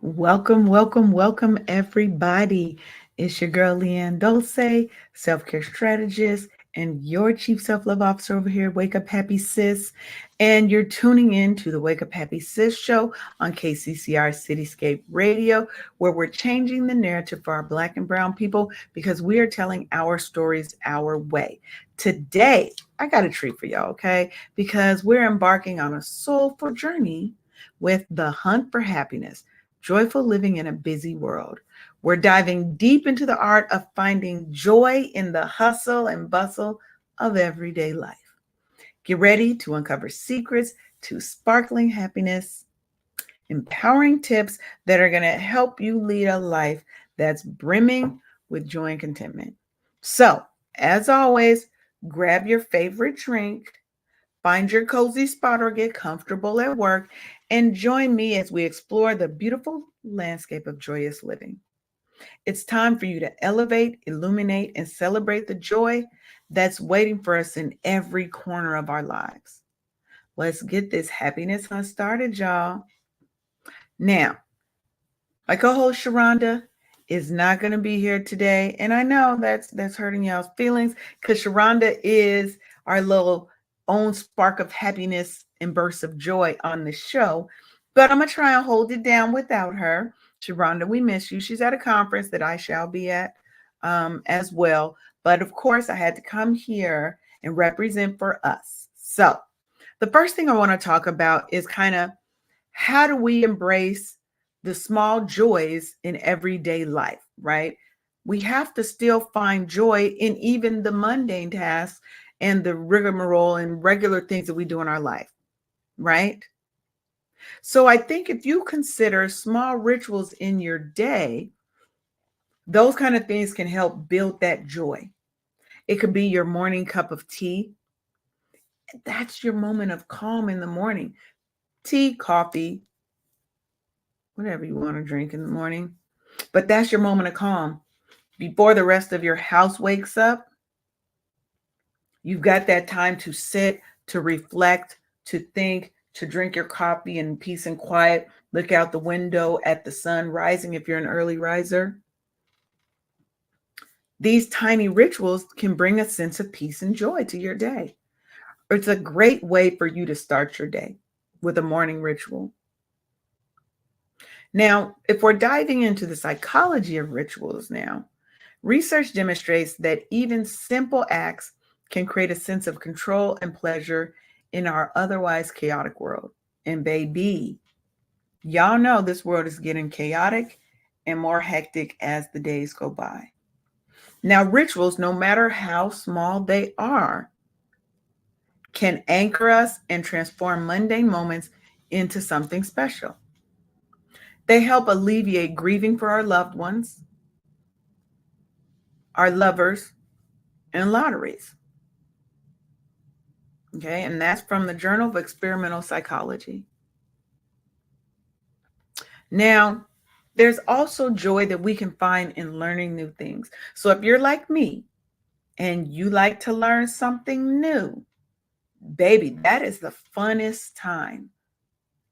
Welcome, welcome, welcome, everybody. It's your girl, Leanne Dulce, self care strategist, and your chief self love officer over here, Wake Up Happy Sis. And you're tuning in to the Wake Up Happy Sis show on KCCR Cityscape Radio, where we're changing the narrative for our Black and Brown people because we are telling our stories our way. Today, I got a treat for y'all, okay? Because we're embarking on a soulful journey with the hunt for happiness. Joyful living in a busy world. We're diving deep into the art of finding joy in the hustle and bustle of everyday life. Get ready to uncover secrets to sparkling happiness, empowering tips that are going to help you lead a life that's brimming with joy and contentment. So, as always, grab your favorite drink, find your cozy spot or get comfortable at work, and join me as we explore the beautiful landscape of joyous living. It's time for you to elevate, illuminate, and celebrate the joy that's waiting for us in every corner of our lives. Let's get this happiness hunt started, y'all. Now, my co-host Sharonda is not going to be here today, and I know that's hurting y'all's feelings because Sharonda is our little own spark of happiness and bursts of joy on the show. But I'm gonna try and hold it down without her. Sharonda, we miss you. She's at a conference that I shall be at as well. But of course, I had to come here and represent for us. So the first thing I want to talk about is kind of how do we embrace the small joys in everyday life, right? We have to still find joy in even the mundane tasks and the rigmarole and regular things that we do in our life, right? So I think if you consider small rituals in your day, those kind of things can help build that joy. It could be your morning cup of tea. That's your moment of calm in the morning. Tea, coffee, whatever you want to drink in the morning. But that's your moment of calm. Before the rest of your house wakes up, you've got that time to sit, to reflect, to think, to drink your coffee in peace and quiet, look out the window at the sun rising if you're an early riser. These tiny rituals can bring a sense of peace and joy to your day. It's a great way for you to start your day with a morning ritual. Now, if we're diving into the psychology of rituals now, research demonstrates that even simple acts can create a sense of control and pleasure in our otherwise chaotic world. And baby, y'all know this world is getting chaotic and more hectic as the days go by. Now, rituals, no matter how small they are, can anchor us and transform mundane moments into something special. They help alleviate grieving for our loved ones, our lovers, and lotteries. Okay, and that's from the Journal of Experimental Psychology. Now, there's also joy that we can find in learning new things. So if you're like me and you like to learn something new, baby, that is the funnest time,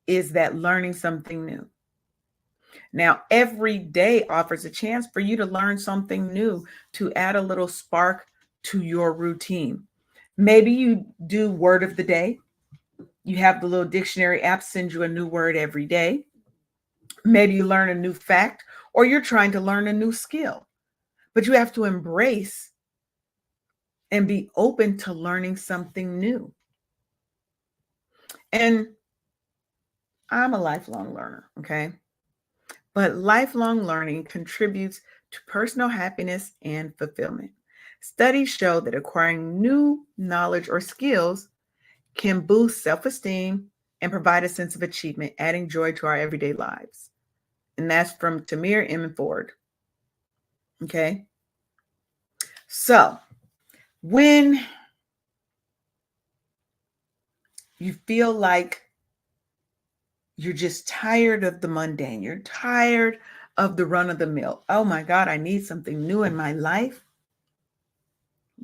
is that learning something new. Now, every day offers a chance for you to learn something new, to add a little spark to your routine. Maybe you do word of the day. You have the little dictionary app send you a new word every day. Maybe you learn a new fact, or you're trying to learn a new skill. But you have to embrace and be open to learning something new. And I'm a lifelong learner, okay? But lifelong learning contributes to personal happiness and fulfillment. Studies show that acquiring new knowledge or skills can boost self-esteem and provide a sense of achievement, adding joy to our everyday lives. And that's from Tamir M. Ford. Okay. So when you feel like you're just tired of the mundane, you're tired of the run of the mill, oh my God, I need something new in my life.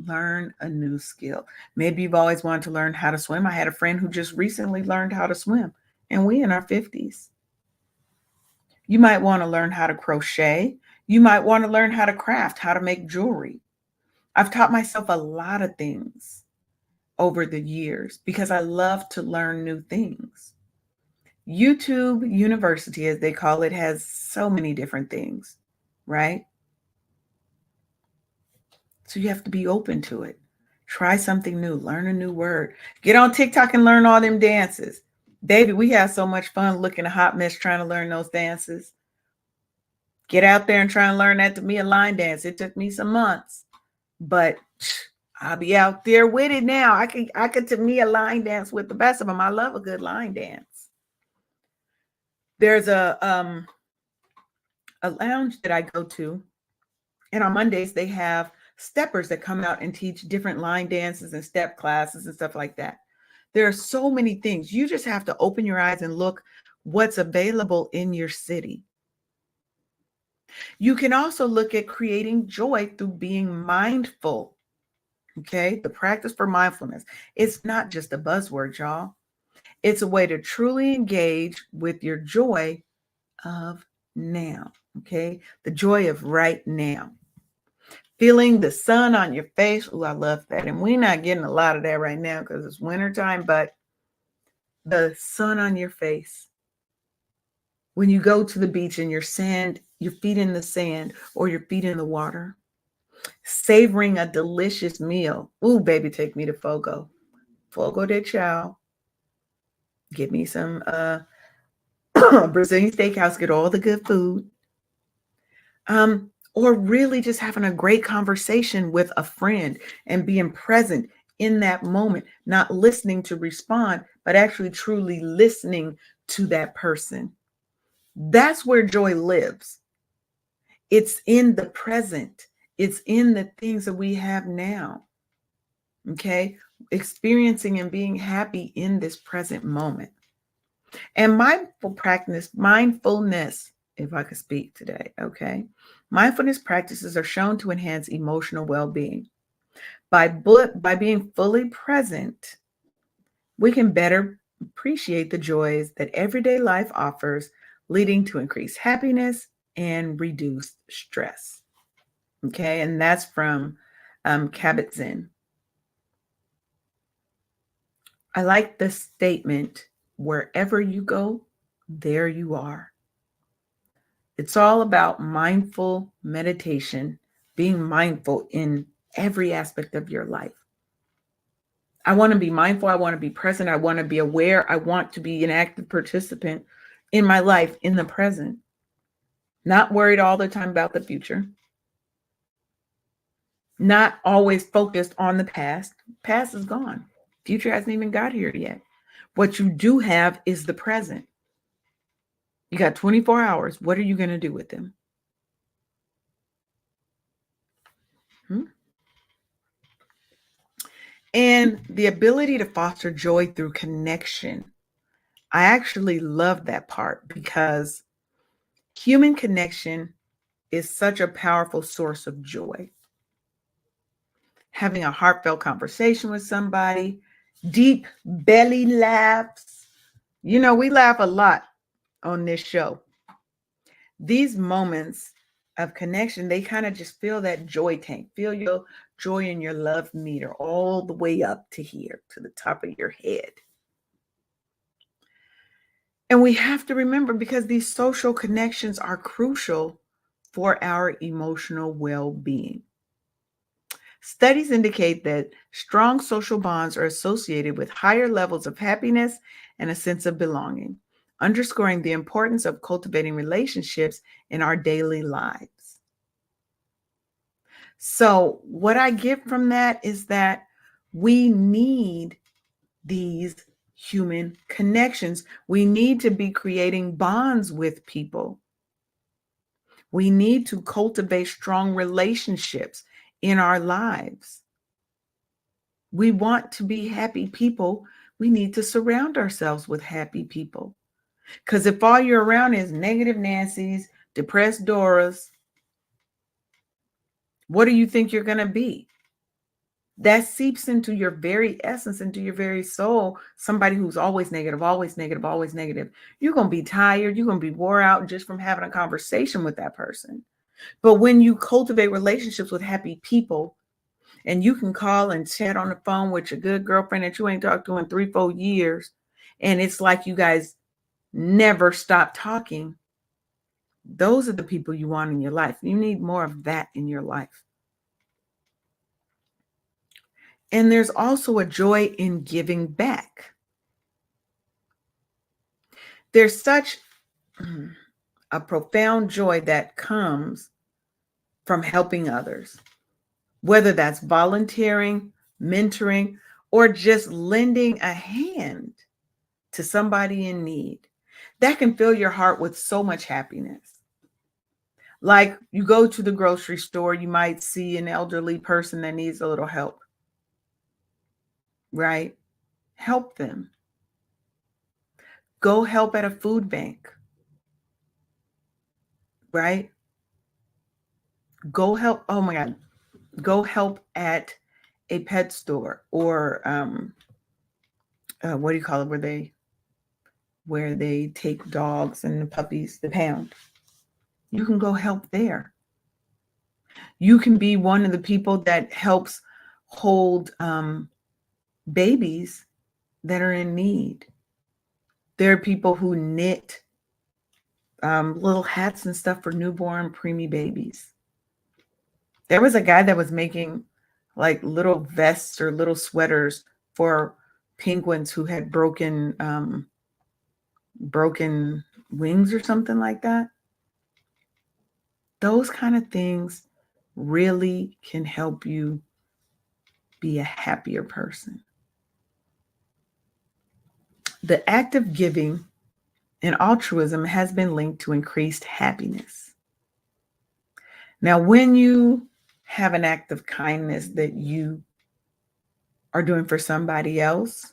Learn a new skill. Maybe you've always wanted to learn how to swim. I had a friend who just recently learned how to swim, and we in our 50s. You might want to learn how to crochet. You might want to learn how to craft, how to make jewelry. I've taught myself a lot of things over the years because I love to learn new things. YouTube University, as they call it, has so many different things, right? So you have to be open to it. Try something new, learn a new word. Get on TikTok and learn all them dances. David, we have so much fun looking a hot mess trying to learn those dances. Get out there and try and learn that Tamia line dance. It took me some months, but I'll be out there with it now. I could Tamia line dance with the best of them. I love a good line dance. There's a lounge that I go to, and on Mondays they have steppers that come out and teach different line dances and step classes and stuff like that. There are so many things. You just have to open your eyes and look what's available in your city. You can also look at creating joy through being mindful. Okay, the practice for mindfulness. It's not just a buzzword, y'all. It's a way to truly engage with your joy of now. Okay, the joy of right now. Feeling the sun on your face. Oh, I love that. And we're not getting a lot of that right now because it's wintertime, but the sun on your face. When you go to the beach and your feet in the sand or your feet in the water, savoring a delicious meal. Ooh, baby, take me to Fogo. Fogo de Chao. Get me some Brazilian steakhouse, get all the good food. Or really just having a great conversation with a friend and being present in that moment, not listening to respond, but actually truly listening to that person. That's where joy lives. It's in the present. It's in the things that we have now. Okay? Experiencing and being happy in this present moment. And mindfulness, if I could speak today, okay? Mindfulness practices are shown to enhance emotional well-being. By being fully present, we can better appreciate the joys that everyday life offers, leading to increased happiness and reduced stress. Okay, and that's from Kabat-Zinn. I like the statement, wherever you go, there you are. It's all about mindful meditation, being mindful in every aspect of your life. I want to be mindful. I want to be present. I want to be aware. I want to be an active participant in my life in the present, not worried all the time about the future, not always focused on the past. Past is gone. Future hasn't even got here yet. What you do have is the present. You got 24 hours. What are you going to do with them? And the ability to foster joy through connection. I actually love that part because human connection is such a powerful source of joy. Having a heartfelt conversation with somebody, deep belly laughs. You know, we laugh a lot on this show. These moments of connection, they kind of just fill that joy tank, feel your joy in your love meter all the way up to here, to the top of your head. And we have to remember, because these social connections are crucial for our emotional well-being. Studies indicate that strong social bonds are associated with higher levels of happiness and a sense of belonging, underscoring the importance of cultivating relationships in our daily lives. So what I get from that is that we need these human connections. We need to be creating bonds with people. We need to cultivate strong relationships in our lives. We want to be happy people. We need to surround ourselves with happy people. Because if all you're around is negative Nancy's, depressed Doras, what do you think you're going to be? that seeps into your very essence, into your very soul. Somebody who's always negative, always negative, always negative. You're going to be tired. You're going to be wore out just from having a conversation with that person. But when you cultivate relationships with happy people, and you can call and chat on the phone with your good girlfriend that you ain't talked to in 3-4 years, and it's like you guys never stop talking, those are the people you want in your life. You need more of that in your life. And there's also a joy in giving back. There's such a profound joy that comes from helping others, whether that's volunteering, mentoring, or just lending a hand to somebody in need. That can fill your heart with so much happiness. Like you go to the grocery store, you might see an elderly person that needs a little help, right? Help them. Go help at a food bank, right? Go help. Oh my God. Go help at a pet store, or what do you call it? Where they take dogs and the puppies, the pound. You can go help there. You can be one of the people that helps hold babies that are in need. There are people who knit little hats and stuff for newborn preemie babies. There was a guy that was making like little vests or little sweaters for penguins who had broken wings or something like that. Those kind of things really can help you be a happier person. The act of giving and altruism has been linked to increased happiness. Now, when you have an act of kindness that you are doing for somebody else,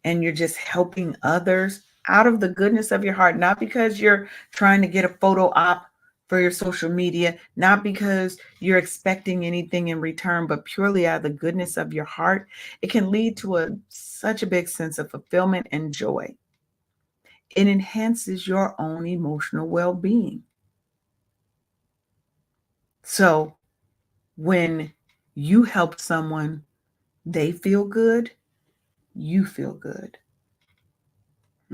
and you're just helping others out of the goodness of your heart, not because you're trying to get a photo op for your social media, not because you're expecting anything in return, but purely out of the goodness of your heart, it can lead to such a big sense of fulfillment and joy. It enhances your own emotional well-being. So when you help someone, they feel good, you feel good.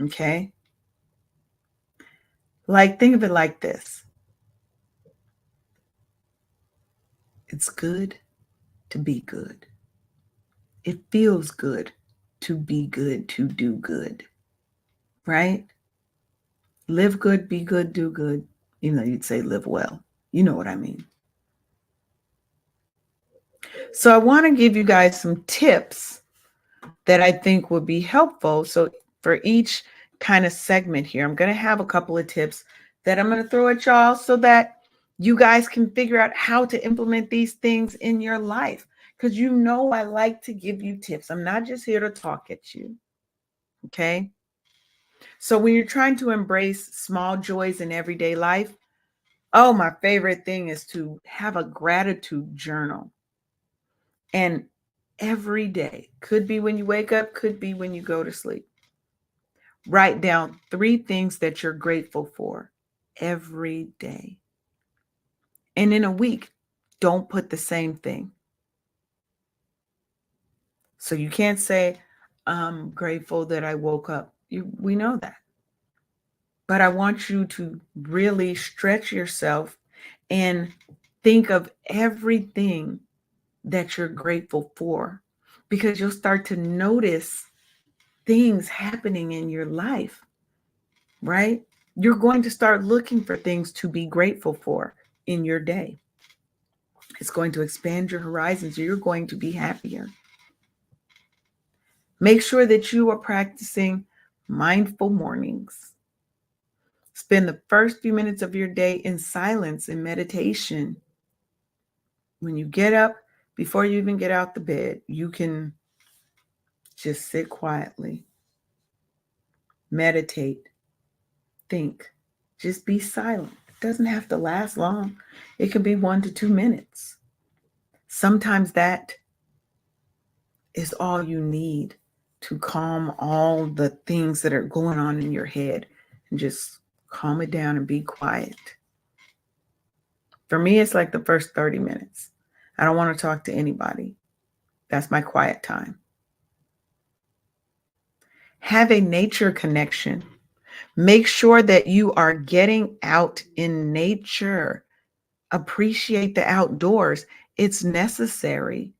Okay? Like, think of it like this. It's good to be good. It feels good to be good, to do good, right? Live good, be good, do good. You'd say live well. You know what I mean. So I want to give you guys some tips that I think would be helpful. So for each kind of segment here, I'm going to have a couple of tips that I'm going to throw at y'all so that you guys can figure out how to implement these things in your life. Because I like to give you tips. I'm not just here to talk at you. Okay? So when you're trying to embrace small joys in everyday life, my favorite thing is to have a gratitude journal. And every day, could be when you wake up, could be when you go to sleep. Write down 3 things that you're grateful for every day. And in a week, don't put the same thing. So you can't say, I'm grateful that I woke up. We know that. But I want you to really stretch yourself and think of everything that you're grateful for, because you'll start to notice things happening in your life, right? You're going to start looking for things to be grateful for in your day. It's going to expand your horizons. You're going to be happier. Make sure that you are practicing mindful mornings. Spend the first few minutes of your day in silence and meditation. When you get up, before you even get out the bed, you can just sit quietly, meditate, think, just be silent. It doesn't have to last long. It can be 1 to 2 minutes. Sometimes that is all you need to calm all the things that are going on in your head and just calm it down and be quiet. For me, it's like the first 30 minutes. I don't want to talk to anybody. That's my quiet time. Have a nature connection. Make sure that you are getting out in nature. Appreciate the outdoors. It's necessary.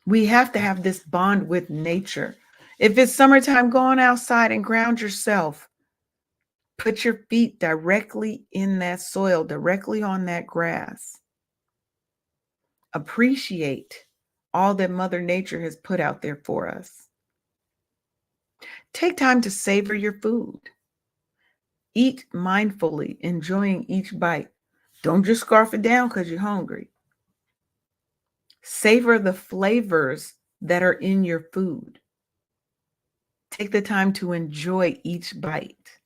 We have to have this bond with nature. If it's summertime, go on outside and ground yourself. Put your feet directly in that soil, directly on that grass. Appreciate all that Mother Nature has put out there for us. Take time to savor your food. Eat mindfully, enjoying each bite. Don't just scarf it down because you're hungry. Savor the flavors that are in your food. Take the time to enjoy each bite.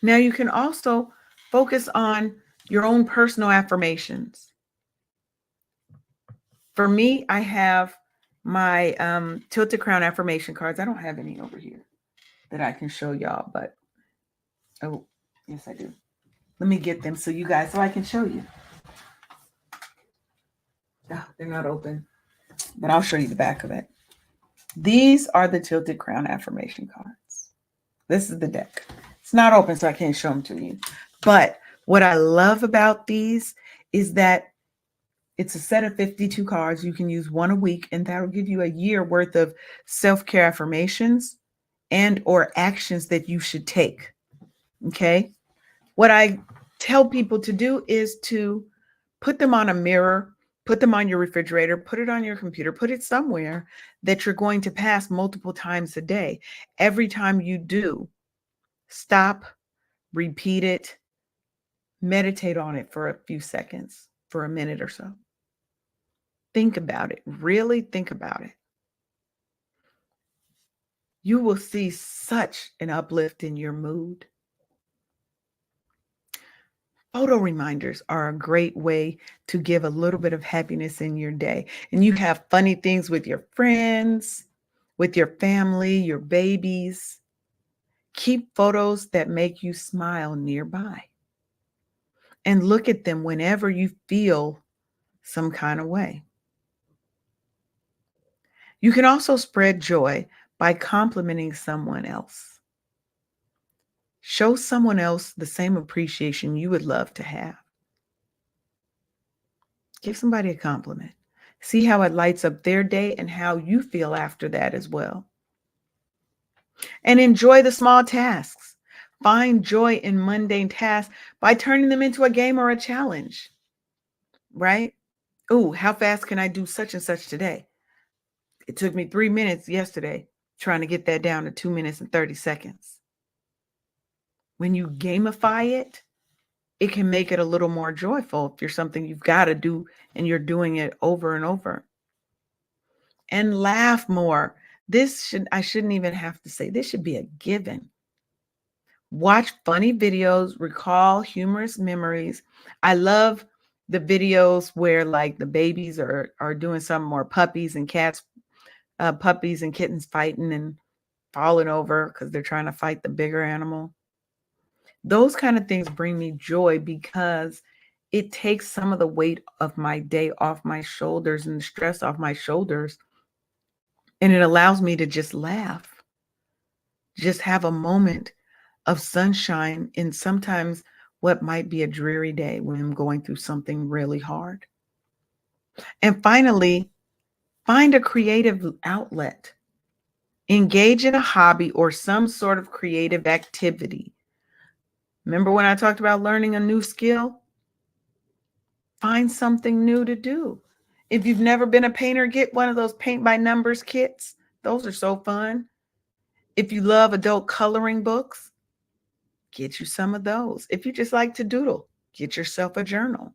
Now you can also focus on your own personal affirmations. For me, I have my Tilted Crown affirmation cards. I don't have any over here that I can show y'all, but oh, yes, I do. Let me get them so I can show you. Oh, they're not open, but I'll show you the back of it. These are the Tilted Crown affirmation cards. This is the deck. It's not open, so I can't show them to you. But what I love about these is that it's a set of 52 cards. You can use one a week, and that'll give you a year worth of self-care affirmations and or actions that you should take. Okay. What I tell people to do is to put them on a mirror, put them on your refrigerator, put it on your computer, put it somewhere that you're going to pass multiple times a day. Every time you do, stop, repeat it, meditate on it for a few seconds, for a minute or so. Think about it. Really think about it. You will see such an uplift in your mood. Photo reminders are a great way to give a little bit of happiness in your day. And you have funny things with your friends, with your family, your babies. Keep photos that make you smile nearby. And look at them whenever you feel some kind of way. You can also spread joy by complimenting someone else. Show someone else the same appreciation you would love to have. Give somebody a compliment. See how it lights up their day and how you feel after that as well. And enjoy the small tasks. Find joy in mundane tasks by turning them into a game or a challenge, right? Oh, how fast can I do such and such today? It took me 3 minutes yesterday trying to get that down to 2 minutes and 30 seconds. When you gamify it, it can make it a little more joyful if you're something you've got to do and you're doing it over and over. And laugh more. I shouldn't even have to say, this should be a given. Watch funny videos, recall humorous memories. I love the videos where like the babies are doing something, more puppies and cats, puppies and kittens fighting and falling over because they're trying to fight the bigger animal. Those kind of things bring me joy because it takes some of the weight of my day off my shoulders and the stress off my shoulders. And it allows me to just laugh, just have a moment of sunshine in sometimes what might be a dreary day when I'm going through something really hard. And finally, find a creative outlet. Engage in a hobby or some sort of creative activity. Remember when I talked about learning a new skill? Find something new to do. If you've never been a painter, get one of those paint by numbers kits. Those are so fun. If you love adult coloring books, get you some of those. If you just like to doodle, get yourself a journal.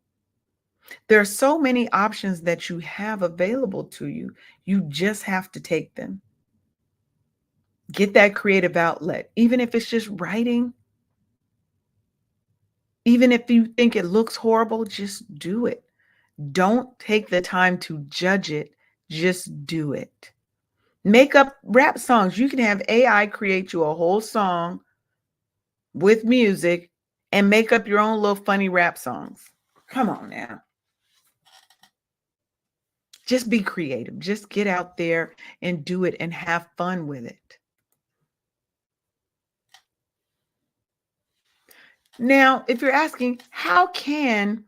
There are so many options that you have available to you. You just have to take them. Get that creative outlet, even if it's just writing. Even if you think it looks horrible, just do it. Don't take the time to judge it, just do it. Make up rap songs. You can have AI create you a whole song with music and make up your own little funny rap songs. Come on now. Just be creative. Just get out there and do it and have fun with it. Now, if you're asking, how can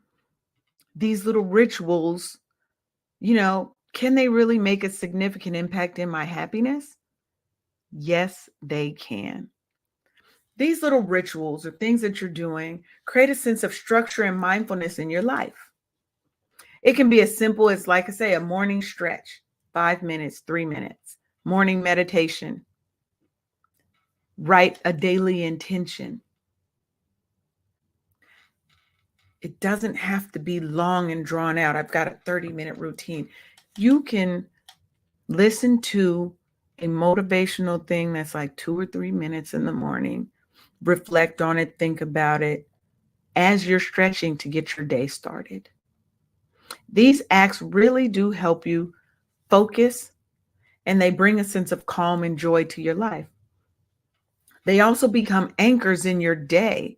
these little rituals, can they really make a significant impact in my happiness? Yes, they can. These little rituals or things that you're doing create a sense of structure and mindfulness in your life. It can be as simple as, like I say, a morning stretch, 5 minutes, 3 minutes, morning meditation, write a daily intention. It doesn't have to be long and drawn out. I've got a 30-minute routine. You can listen to a motivational thing that's like 2 or 3 minutes in the morning, reflect on it, think about it as you're stretching to get your day started. These acts really do help you focus, and they bring a sense of calm and joy to your life. They also become anchors in your day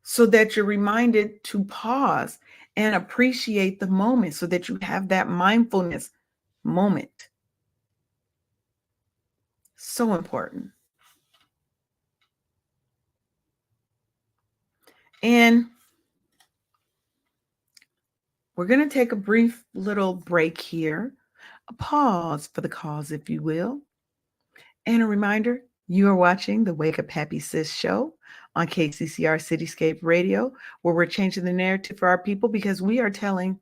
so that you're reminded to pause and appreciate the moment so that you have that mindfulness moment. So important. And we're going to take a brief little break here, a pause for the cause, if you will. And a reminder, you are watching the Wake Up Happy Sis show on KCCR Cityscape Radio, where we're changing the narrative for our people because we are telling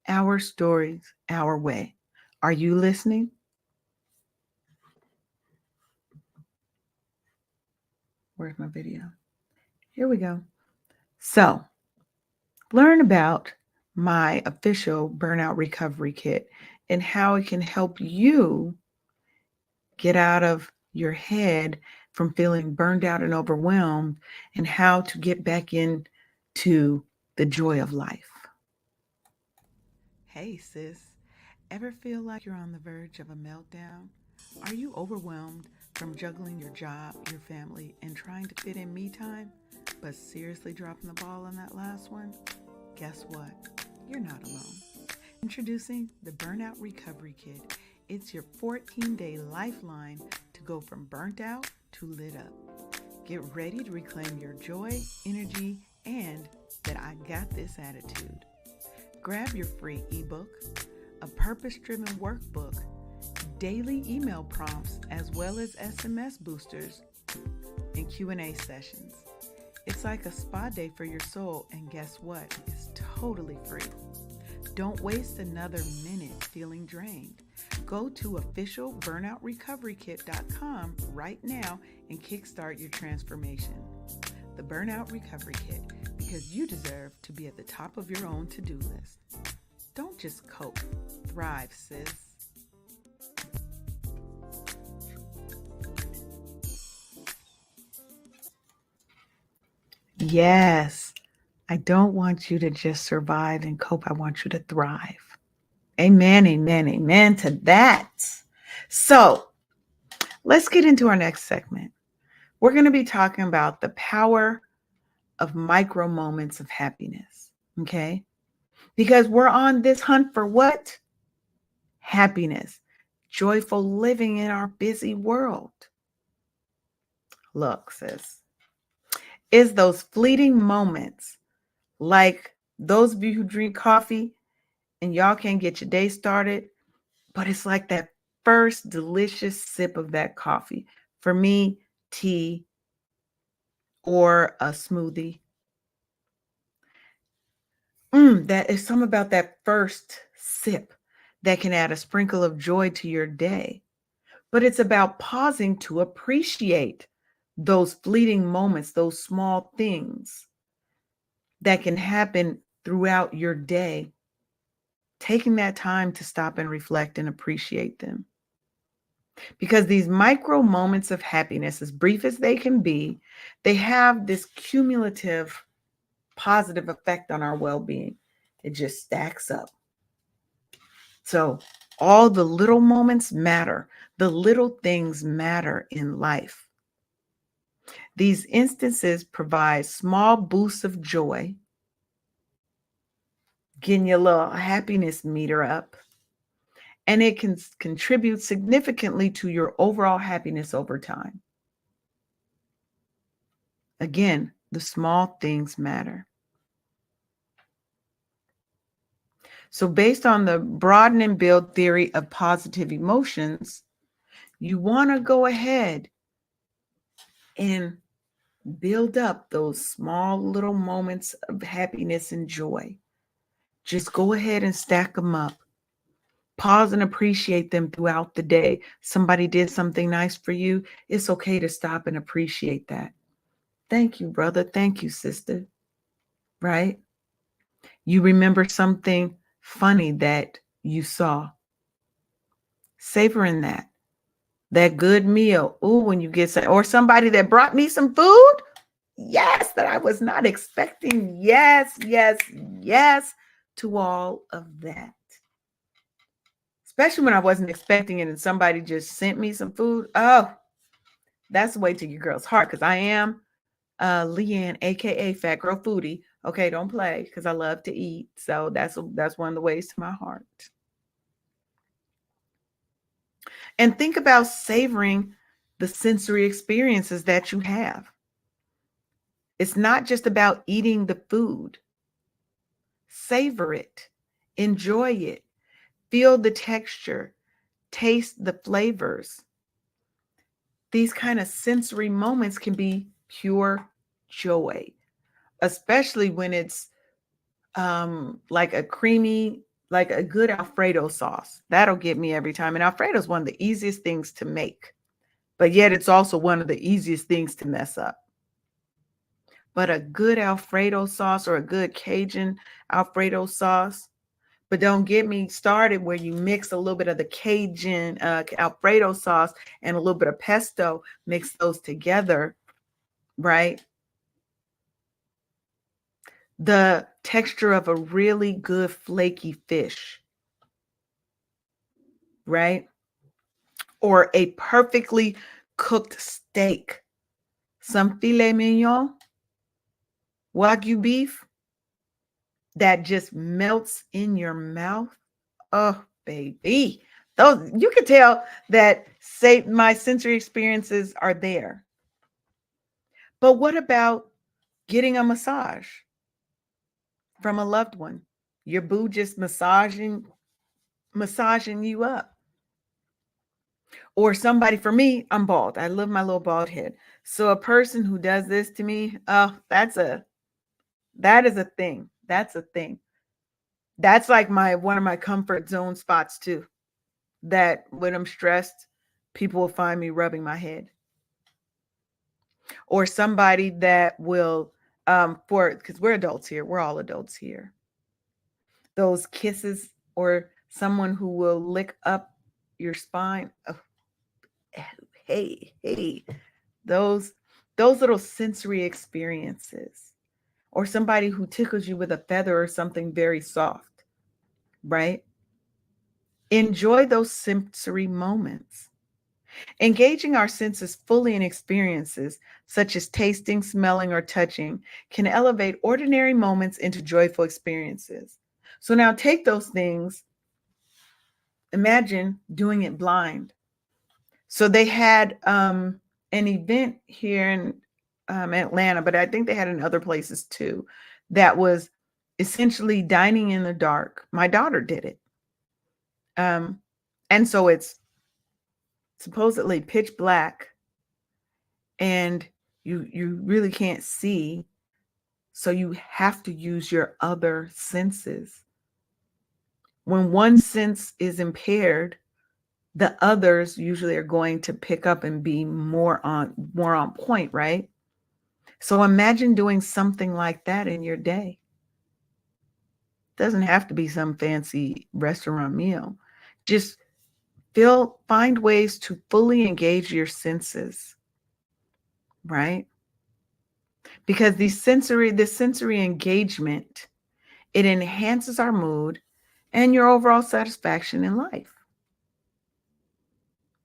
our stories our way. Are you listening? Where's my video? Here we go. So, learn about my official burnout recovery kit and how it can help you get out of your head from feeling burned out and overwhelmed, and how to get back into the joy of life. Hey, sis, ever feel like you're on the verge of a meltdown? Are you overwhelmed from juggling your job, your family, and trying to fit in me time, but seriously dropping the ball on that last one? Guess what? You're not alone. Introducing the Burnout Recovery Kit. It's your 14-day lifeline to go from burnt out to lit up. Get ready to reclaim your joy, energy, and that I got this attitude. Grab your free ebook, a purpose-driven workbook, daily email prompts, as well as SMS boosters and Q&A sessions. It's like a spa day for your soul, and guess what? It's totally free. Don't waste another minute feeling drained. Go to officialburnoutrecoverykit.com right now and kickstart your transformation. The Burnout Recovery Kit, because you deserve to be at the top of your own to-do list. Don't just cope, thrive, sis. Yes, I don't want you to just survive and cope. I want you to thrive. Amen, amen, amen to that. So let's get into our next segment. We're going to be talking about the power of micro moments of happiness, okay? Because we're on this hunt for what? Happiness, joyful living in our busy world. Look, sis, it's those fleeting moments, like those of you who drink coffee and y'all can't get your day started, but it's like that first delicious sip of that coffee. For me, tea or a smoothie. That is something about that first sip that can add a sprinkle of joy to your day. But it's about pausing to appreciate those fleeting moments, those small things that can happen throughout your day. Taking that time to stop and reflect and appreciate them. Because these micro moments of happiness, as brief as they can be, they have this cumulative positive effect on our well-being. It just stacks up. So all the little moments matter. The little things matter in life. These instances provide small boosts of joy, getting your little happiness meter up, and it can contribute significantly to your overall happiness over time. Again, the small things matter. So based on the broaden and build theory of positive emotions, you want to go ahead and build up those small little moments of happiness and joy. Just go ahead and stack them up. Pause and appreciate them throughout the day. Somebody did something nice for you. It's okay to stop and appreciate that. Thank you, brother. Thank you, sister. Right? You remember something funny that you saw. Savor in that. That good meal. Ooh, when you get some, or somebody that brought me some food. Yes, that I was not expecting. Yes, yes, yes to all of that. Especially when I wasn't expecting it and somebody just sent me some food. Oh, that's the way to your girl's heart, because I am Leanne, aka Fat Girl Foodie. Okay, don't play, because I love to eat. So that's one of the ways to my heart. And think about savoring the sensory experiences that you have. It's not just about eating the food. Savor it, enjoy it, feel the texture, taste the flavors. These kind of sensory moments can be pure joy, especially when it's like a creamy, like a good Alfredo sauce. That'll get me every time. And Alfredo is one of the easiest things to make, but yet it's also one of the easiest things to mess up. But a good Alfredo sauce or a good Cajun Alfredo sauce, but don't get me started where you mix a little bit of the Cajun Alfredo sauce and a little bit of pesto, mix those together, right? The texture of a really good flaky fish, right? Or a perfectly cooked steak, some filet mignon, Wagyu beef that just melts in your mouth. Oh, baby. Those, you can tell that my sensory experiences are there. But what about getting a massage from a loved one? Your boo just massaging you up. Or somebody, for me, I'm bald. I love my little bald head. So a person who does this to me, oh, that is a thing. That's a thing. That's like one of my comfort zone spots too. That when I'm stressed, people will find me rubbing my head. Or somebody that will, because we're adults here, we're all adults here. Those kisses, or someone who will lick up your spine. Oh, hey, those little sensory experiences. Or somebody who tickles you with a feather or something very soft, right? Enjoy those sensory moments. Engaging our senses fully in experiences such as tasting, smelling, or touching can elevate ordinary moments into joyful experiences. So now take those things, imagine doing it blind. So they had an event here in Atlanta, but I think they had in other places too, that was essentially dining in the dark. My daughter did it. And so it's supposedly pitch black and you really can't see. So you have to use your other senses. When one sense is impaired, the others usually are going to pick up and be more on point, right? So imagine doing something like that in your day. Doesn't have to be some fancy restaurant meal. Just find ways to fully engage your senses, right? Because this sensory engagement It enhances our mood and your overall satisfaction in life.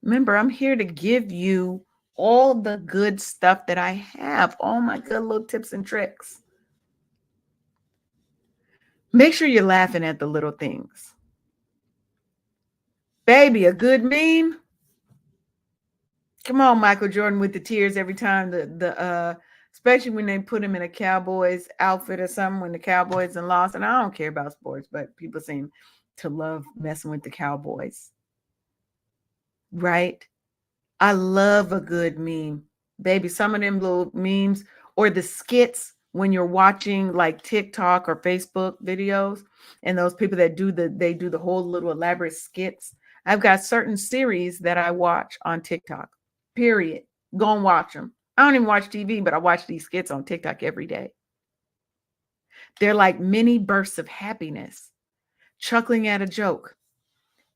Remember, I'm here to give you all the good stuff that I have, all my good little tips and tricks. Make sure you're laughing at the little things. Baby, a good meme. Come on, Michael Jordan with the tears every time especially when they put him in a Cowboys outfit or something when the Cowboys and lost. And I don't care about sports, but people seem to love messing with the Cowboys. Right? I love a good meme. Baby, some of them little memes or the skits when you're watching like TikTok or Facebook videos and those people that do the whole little elaborate skits. I've got certain series that I watch on TikTok. Period. Go and watch them. I don't even watch TV, but I watch these skits on TikTok every day. They're like mini bursts of happiness, chuckling at a joke.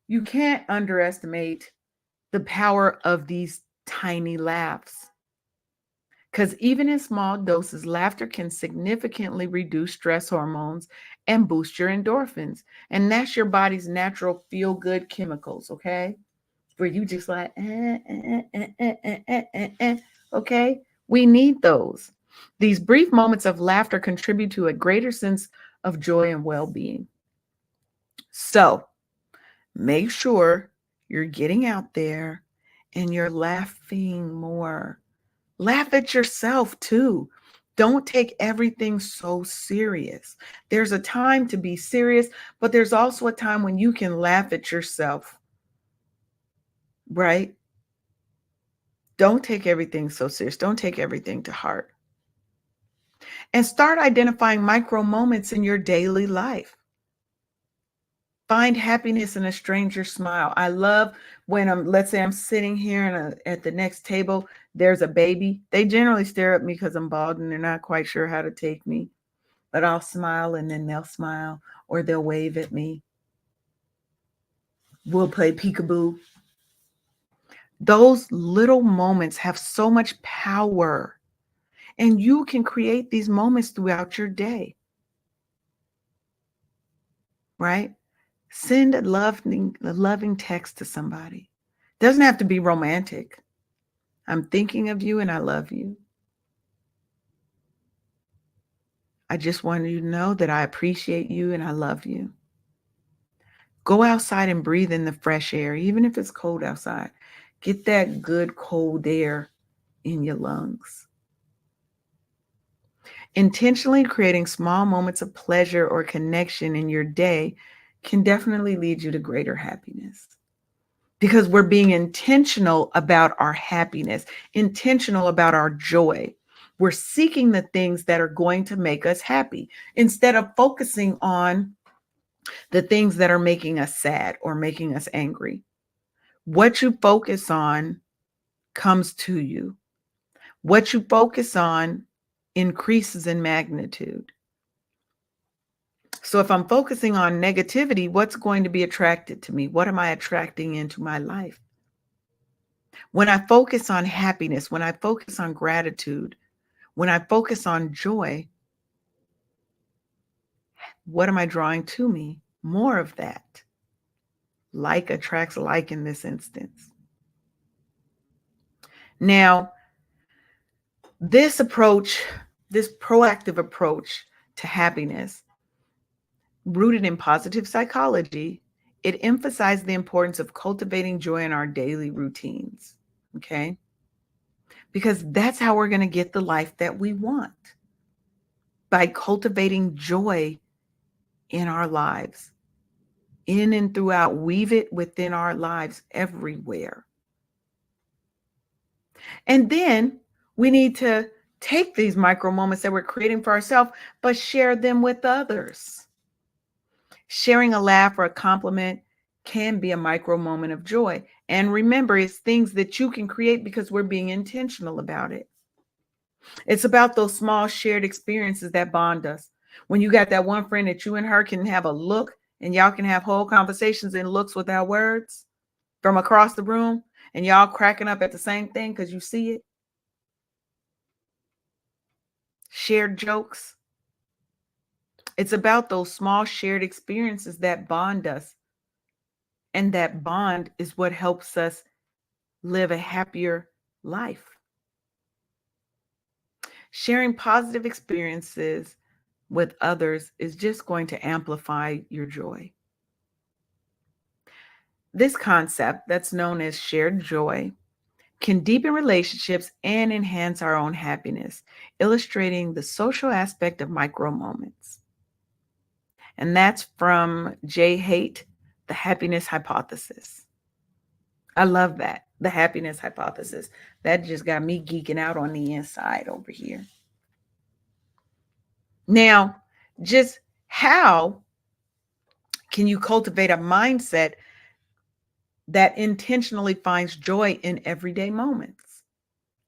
You can't underestimate the power of these tiny laughs. Because even in small doses, laughter can significantly reduce stress hormones and boost your endorphins. And that's your body's natural feel-good chemicals, okay? Where you just like, okay? We need those. These brief moments of laughter contribute to a greater sense of joy and well-being. So make sure you're getting out there and you're laughing more. Laugh at yourself too. Don't take everything so serious. There's a time to be serious, but there's also a time when you can laugh at yourself, right? Don't take everything so serious. Don't take everything to heart. And start identifying micro moments in your daily life. Find happiness in a stranger's smile. I love when let's say I'm sitting here at the next table, there's a baby. They generally stare at me because I'm bald and they're not quite sure how to take me, but I'll smile and then they'll smile or they'll wave at me. We'll play peekaboo. Those little moments have so much power, and you can create these moments throughout your day, right? Send a loving text to somebody. Doesn't have to be romantic. I'm thinking of you and I love you. I just wanted you to know that I appreciate you and I love you. Go outside and breathe in the fresh air, even if it's cold outside. Get that good cold air in your lungs. Intentionally creating small moments of pleasure or connection in your day can definitely lead you to greater happiness. Because we're being intentional about our happiness, intentional about our joy. We're seeking the things that are going to make us happy instead of focusing on the things that are making us sad or making us angry. What you focus on comes to you. What you focus on increases in magnitude. So if I'm focusing on negativity, what's going to be attracted to me? What am I attracting into my life? When I focus on happiness, when I focus on gratitude, when I focus on joy, what am I drawing to me? More of that. Like attracts like in this instance. Now, this approach, this proactive approach to happiness, rooted in positive psychology, it emphasized the importance of cultivating joy in our daily routines. Okay? Because that's how we're going to get the life that we want, by cultivating joy in our lives, in and throughout, weave it within our lives everywhere. And then we need to take these micro moments that we're creating for ourselves, but share them with others. Sharing a laugh or a compliment can be a micro moment of joy. And remember, it's things that you can create because we're being intentional about it. It's about those small shared experiences that bond us. When you got that one friend that you and her can have a look and y'all can have whole conversations in looks without words from across the room and y'all cracking up at the same thing because you see it. Shared jokes. It's about those small shared experiences that bond us. And that bond is what helps us live a happier life. Sharing positive experiences with others is just going to amplify your joy. This concept, that's known as shared joy, can deepen relationships and enhance our own happiness, illustrating the social aspect of micro moments. And that's from J. Haidt, The Happiness Hypothesis. I love that. The happiness hypothesis. That just got me geeking out on the inside over here. Now, just how can you cultivate a mindset that intentionally finds joy in everyday moments?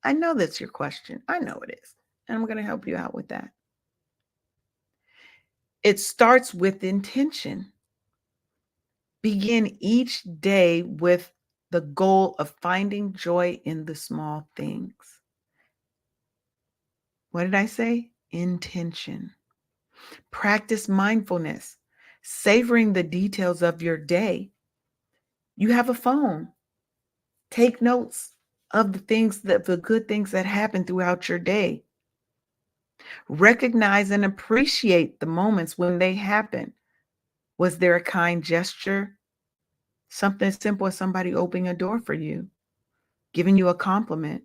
I know that's your question. I know it is. And I'm going to help you out with that. It starts with intention. Begin each day with the goal of finding joy in the small things. What did I say? Intention. Practice mindfulness, savoring the details of your day. You have a phone. Take notes of the good things that happen throughout your day. Recognize and appreciate the moments when they happen. Was there a kind gesture? Something as simple as somebody opening a door for you, giving you a compliment.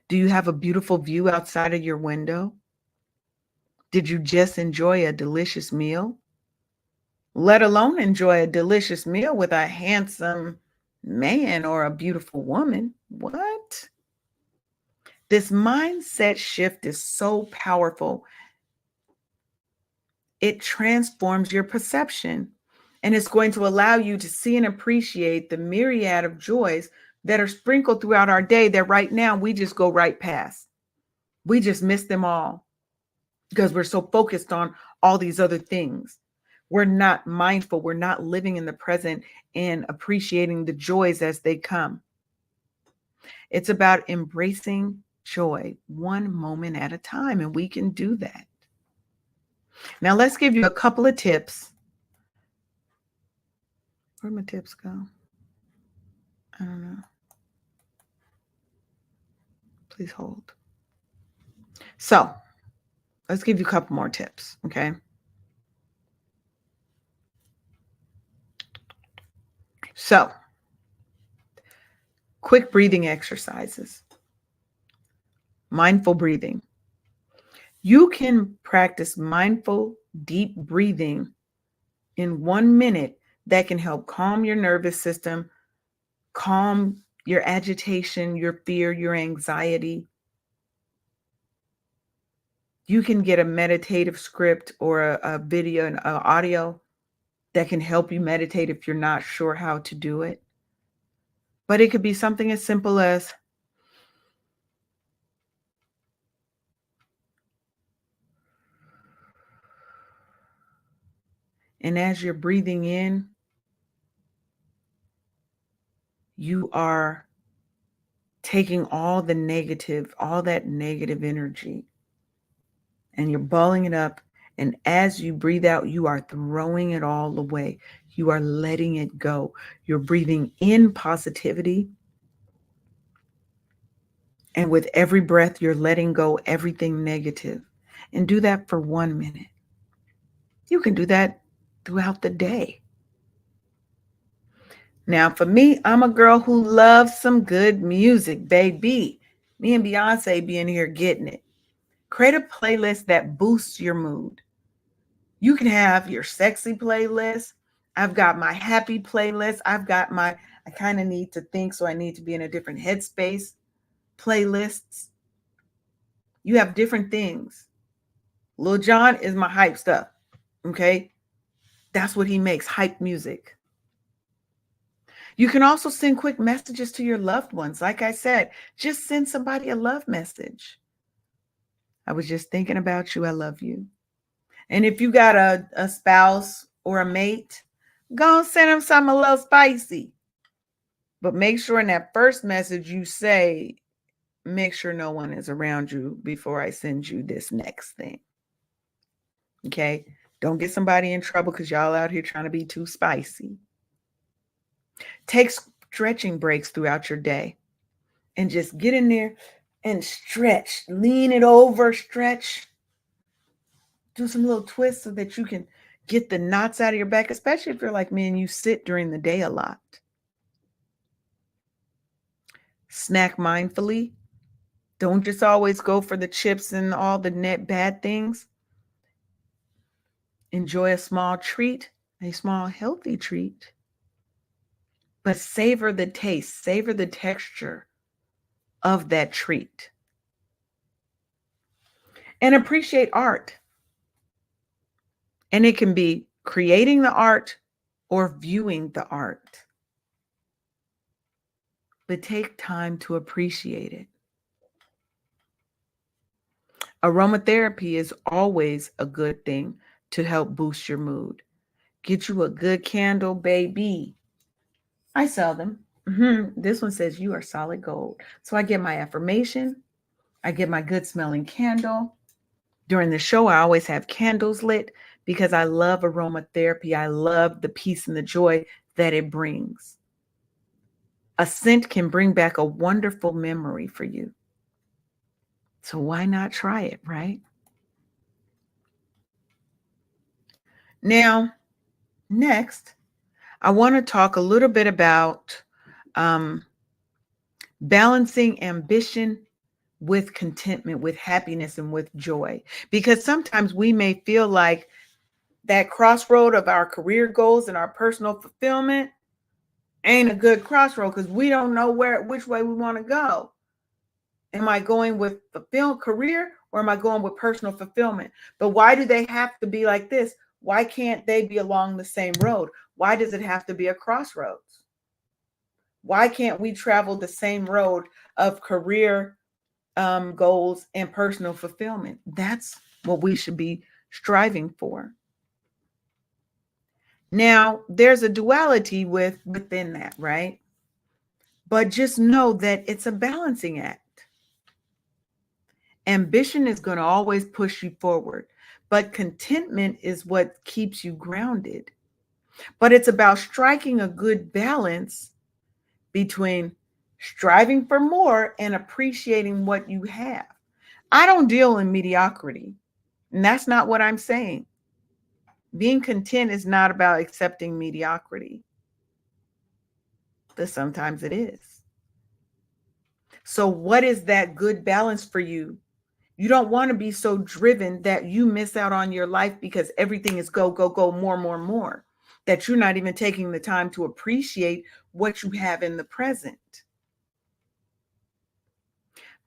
Do you have a beautiful view outside of your window? Did you just enjoy a delicious meal? Let alone enjoy a delicious meal with a handsome man or a beautiful woman. What? This mindset shift is so powerful. It transforms your perception, and it's going to allow you to see and appreciate the myriad of joys that are sprinkled throughout our day that right now we just go right past. We just miss them all because we're so focused on all these other things. We're not mindful. We're not living in the present and appreciating the joys as they come. It's about embracing joy one moment at a time, and we can do that. Now, let's give you a couple of tips. Where'd my tips go? I don't know. Please hold. So, let's give you a couple more tips, okay? So, quick breathing exercises. Mindful breathing. You can practice mindful, deep breathing in 1 minute that can help calm your nervous system, calm your agitation, your fear, your anxiety. You can get a meditative script or a video and audio that can help you meditate if you're not sure how to do it. But it could be something as simple as, and as you're breathing in, you are taking all that negative energy, and you're balling it up. And as you breathe out, you are throwing it all away. You are letting it go. You're breathing in positivity. And with every breath, you're letting go everything negative. And do that for 1 minute. You can do that throughout the day. Now, for me, I'm a girl who loves some good music, baby. Me and Beyonce be in here getting it. Create a playlist that boosts your mood. You can have your sexy playlist. I've got my happy playlist. I've got my, I kind of need to think, so I need to be in a different headspace playlists. You have different things. Lil Jon is my hype stuff. Okay. That's what he makes, hype music. You can also send quick messages to your loved ones. Like I said, just send somebody a love message. I was just thinking about you. I love you. And if you got a spouse or a mate, go and send them something a little spicy. But make sure in that first message you say, make sure no one is around you before I send you this next thing. Okay? Don't get somebody in trouble because y'all out here trying to be too spicy. Take stretching breaks throughout your day and just get in there and stretch. Lean it over, stretch. Do some little twists so that you can get the knots out of your back, especially if you're like me and you sit during the day a lot. Snack mindfully. Don't just always go for the chips and all the net bad things. Enjoy a small treat, a small healthy treat, but savor the taste, savor the texture of that treat. And appreciate art. And it can be creating the art or viewing the art. But take time to appreciate it. Aromatherapy is always a good thing to help boost your mood. Get you a good candle, baby. I sell them. This one says you are solid gold. So I get my affirmation. I get my good smelling candle. During the show, I always have candles lit because I love aromatherapy. I love the peace and the joy that it brings. A scent can bring back a wonderful memory for you. So why not try it, right? Now, next, I want to talk a little bit about balancing ambition with contentment, with happiness, and with joy. Because sometimes we may feel like that crossroad of our career goals and our personal fulfillment ain't a good crossroad because we don't know which way we want to go. Am I going with fulfill career or am I going with personal fulfillment? But why do they have to be like this? Why can't they be along the same road? Why does it have to be a crossroads? Why can't we travel the same road of career goals and personal fulfillment? That's what we should be striving for. Now, there's a duality within that, right? But just know that it's a balancing act. Ambition is going to always push you forward, but contentment is what keeps you grounded. But it's about striking a good balance between striving for more and appreciating what you have. I don't deal in mediocrity, and that's not what I'm saying. Being content is not about accepting mediocrity, but sometimes it is. So, what is that good balance for you? You don't want to be so driven that you miss out on your life because everything is go, go, go, more, more, more, that you're not even taking the time to appreciate what you have in the present.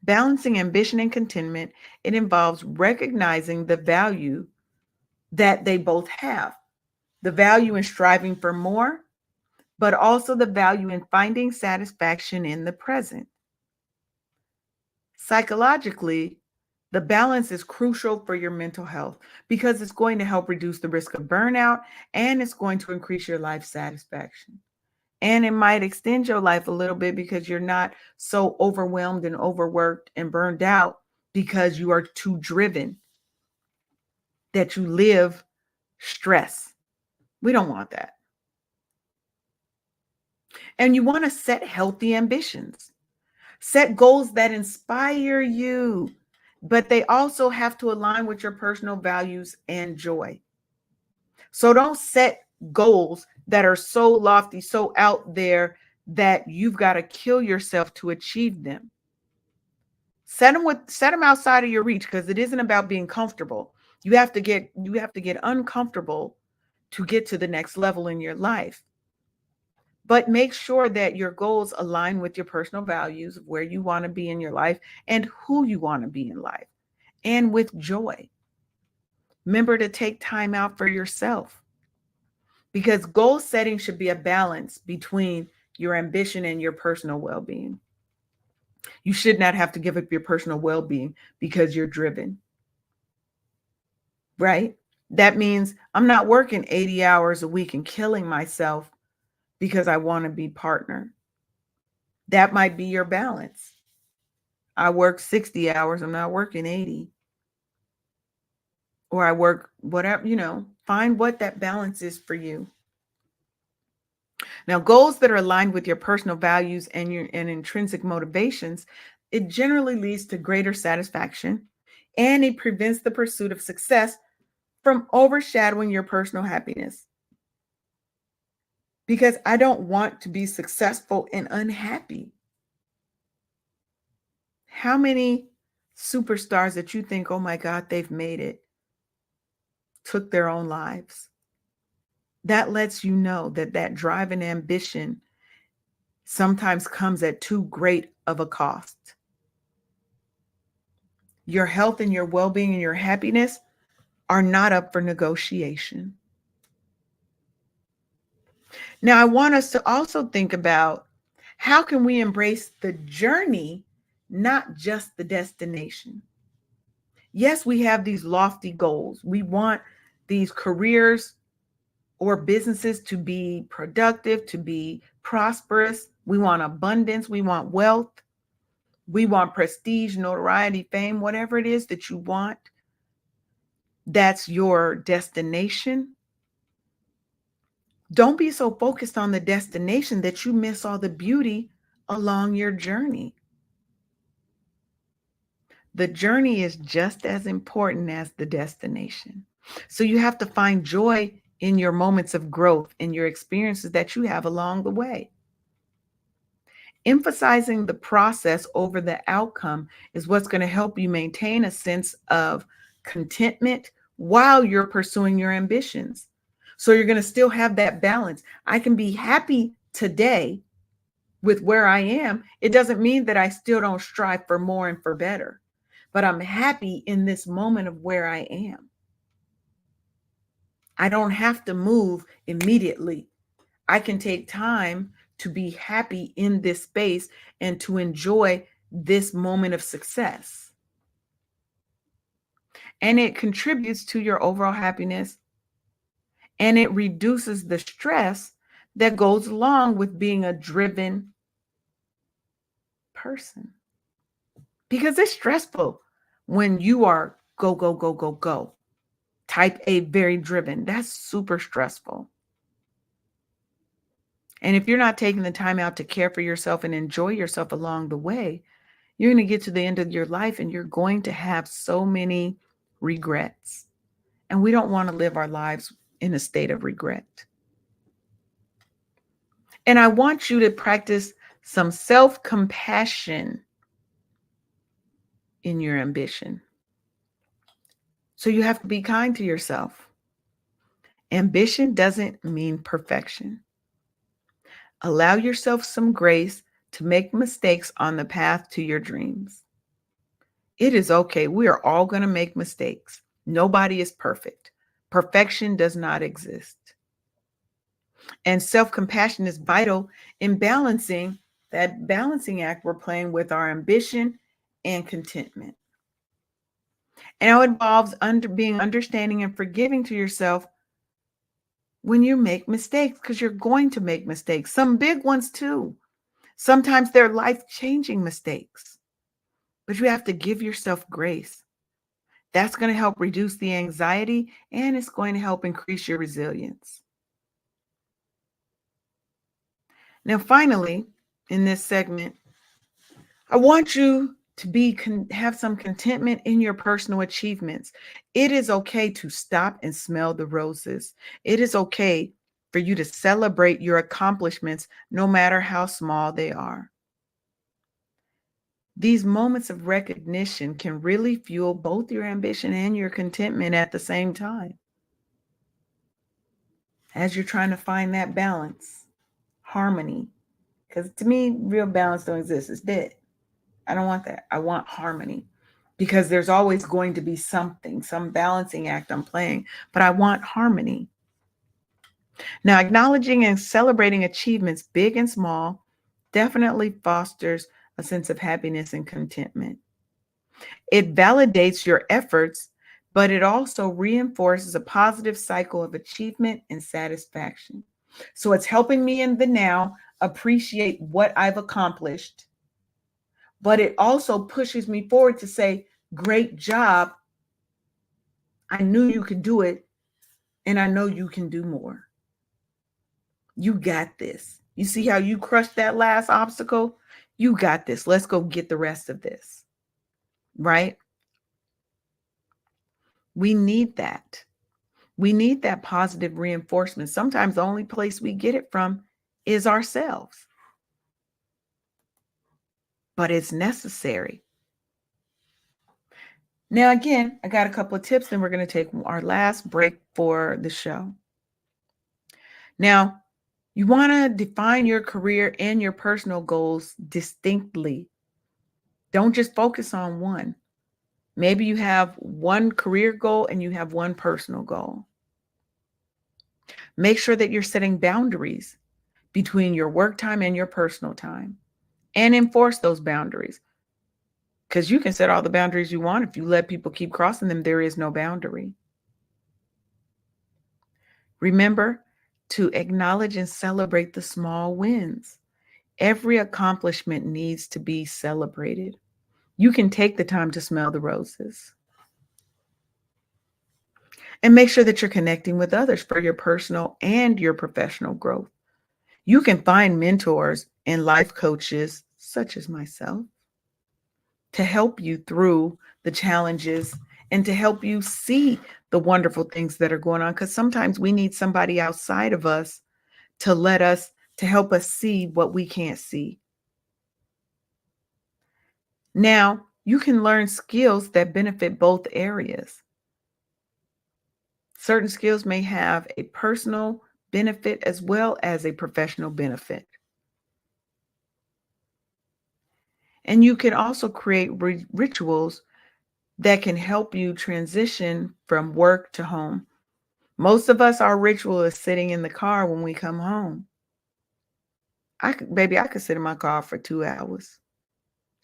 Balancing ambition and contentment, it involves recognizing the value that they both have. The value in striving for more, but also the value in finding satisfaction in the present. Psychologically, the balance is crucial for your mental health because it's going to help reduce the risk of burnout and it's going to increase your life satisfaction. And it might extend your life a little bit because you're not so overwhelmed and overworked and burned out because you are too driven, that you live stress. We don't want that. And you want to set healthy ambitions. Set goals that inspire you, but they also have to align with your personal values and joy. So don't set goals that are so lofty, so out there that you've got to kill yourself to achieve them. Set them outside of your reach because it isn't about being comfortable. You have to get uncomfortable to get to the next level in your life. But make sure that your goals align with your personal values of where you want to be in your life and who you want to be in life, and with joy. Remember to take time out for yourself because goal setting should be a balance between your ambition and your personal well-being. You should not have to give up your personal well-being because you're driven, right? That means I'm not working 80 hours a week and killing myself because I want to be partner. That might be your balance. I work 60 hours. I'm not working 80. or I work whatever, find what that balance is for you. Now, goals that are aligned with your personal values and your and intrinsic motivations, it generally leads to greater satisfaction and it prevents the pursuit of success from overshadowing your personal happiness. Because I don't want to be successful and unhappy. How many superstars that you think, oh my God, they've made it, took their own lives? That lets you know that that drive and ambition sometimes comes at too great of a cost. Your health and your well-being and your happiness are not up for negotiation. Now, I want us to also think about how can we embrace the journey, not just the destination. Yes, we have these lofty goals. We want these careers or businesses to be productive, to be prosperous. We want abundance. We want wealth. We want prestige, notoriety, fame, whatever it is that you want. That's your destination. Don't be so focused on the destination that you miss all the beauty along your journey. The journey is just as important as the destination. So you have to find joy in your moments of growth and your experiences that you have along the way. Emphasizing the process over the outcome is what's going to help you maintain a sense of contentment while you're pursuing your ambitions. So you're going to still have that balance. I can be happy today with where I am. It doesn't mean that I still don't strive for more and for better, but I'm happy in this moment of where I am. I don't have to move immediately. I can take time to be happy in this space and to enjoy this moment of success. And it contributes to your overall happiness and it reduces the stress that goes along with being a driven person. Because it's stressful when you are go, go, go, go, go. Type A, very driven. That's super stressful. And if you're not taking the time out to care for yourself and enjoy yourself along the way, you're going to get to the end of your life and you're going to have so many regrets. And we don't want to live our lives in a state of regret. And I want you to practice some self-compassion in your ambition. So you have to be kind to yourself. Ambition doesn't mean perfection. Allow yourself some grace to make mistakes on the path to your dreams. It is okay. We are all going to make mistakes. Nobody is perfect. Perfection does not exist. And self-compassion is vital in balancing that balancing act we're playing with our ambition and contentment. And it involves being understanding and forgiving to yourself when you make mistakes, because you're going to make mistakes, some big ones too. Sometimes they're life-changing mistakes, but you have to give yourself grace. That's going to help reduce the anxiety and it's going to help increase your resilience. Now, finally, in this segment, I want you to have some contentment in your personal achievements. It is okay to stop and smell the roses. It is okay for you to celebrate your accomplishments, no matter how small they are. These moments of recognition can really fuel both your ambition and your contentment at the same time. As you're trying to find that balance, harmony, because to me, real balance don't exist. It's dead. I don't want that. I want harmony because there's always going to be something, some balancing act I'm playing, but I want harmony. Now, acknowledging and celebrating achievements, big and small, definitely fosters a sense of happiness and contentment. It validates your efforts, but it also reinforces a positive cycle of achievement and satisfaction. So it's helping me in the now appreciate what I've accomplished, but it also pushes me forward to say, great job. I knew you could do it, and I know you can do more. You got this. You see how you crushed that last obstacle? You got this. Let's go get the rest of this. Right? We need that. We need that positive reinforcement. Sometimes the only place we get it from is ourselves, but it's necessary. Now, again, I got a couple of tips, and we're going to take our last break for the show. Now, you want to define your career and your personal goals distinctly. Don't just focus on one. Maybe you have one career goal and you have one personal goal. Make sure that you're setting boundaries between your work time and your personal time, and enforce those boundaries. Because you can set all the boundaries you want. If you let people keep crossing them, there is no boundary. Remember to acknowledge and celebrate the small wins. Every accomplishment needs to be celebrated. You can take the time to smell the roses. And make sure that you're connecting with others for your personal and your professional growth. You can find mentors and life coaches, such as myself, to help you through the challenges and to help you see the wonderful things that are going on. Because sometimes we need somebody outside of us to help us see what we can't see. Now, you can learn skills that benefit both areas. Certain skills may have a personal benefit as well as a professional benefit. And you can also create rituals that can help you transition from work to home. Most of us, our ritual is sitting in the car when we come home. I could sit in my car for 2 hours,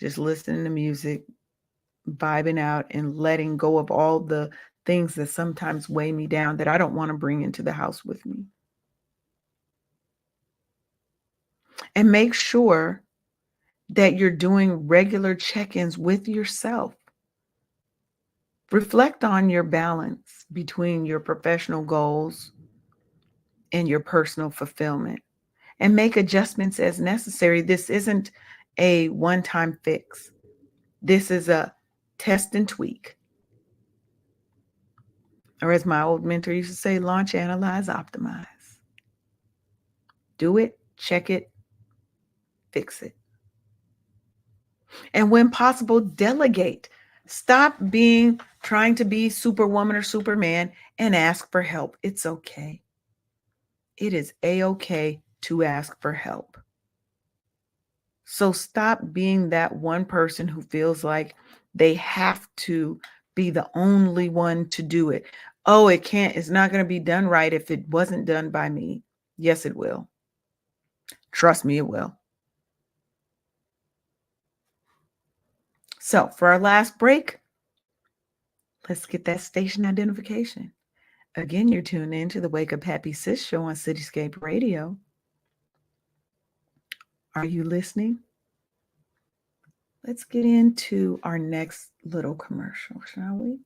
just listening to music, vibing out, and letting go of all the things that sometimes weigh me down that I don't want to bring into the house with me. And make sure that you're doing regular check-ins with yourself. Reflect on your balance between your professional goals and your personal fulfillment, and make adjustments as necessary. This isn't a one-time fix. This is a test and tweak. Or as my old mentor used to say, launch, analyze, optimize. Do it, check it, fix it. And when possible, delegate. Stop trying to be Superwoman or Superman and ask for help. It's okay. It is a-okay to ask for help. So stop being that one person who feels like they have to be the only one to do it. Oh, it's not going to be done right if it wasn't done by me. Yes, it will. Trust me, it will. So for our last break, let's get that station identification. Again, you're tuned in to the Wake Up Happy Sis show on Cityscape Radio. Are you listening? Let's get into our next little commercial, shall we?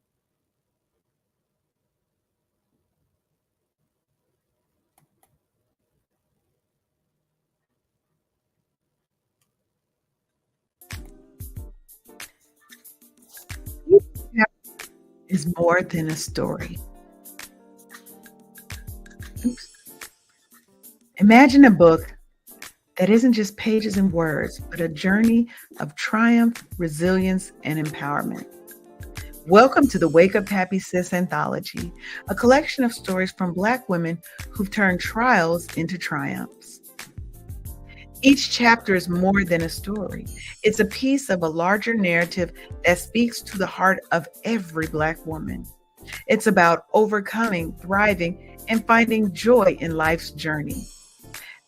Is more than a story. Oops. Imagine a book that isn't just pages and words, but a journey of triumph, resilience, and empowerment. Welcome to the Wake Up Happy Sis Anthology, a collection of stories from Black women who've turned trials into triumphs. Each chapter is more than a story. It's a piece of a larger narrative that speaks to the heart of every Black woman. It's about overcoming, thriving, and finding joy in life's journey.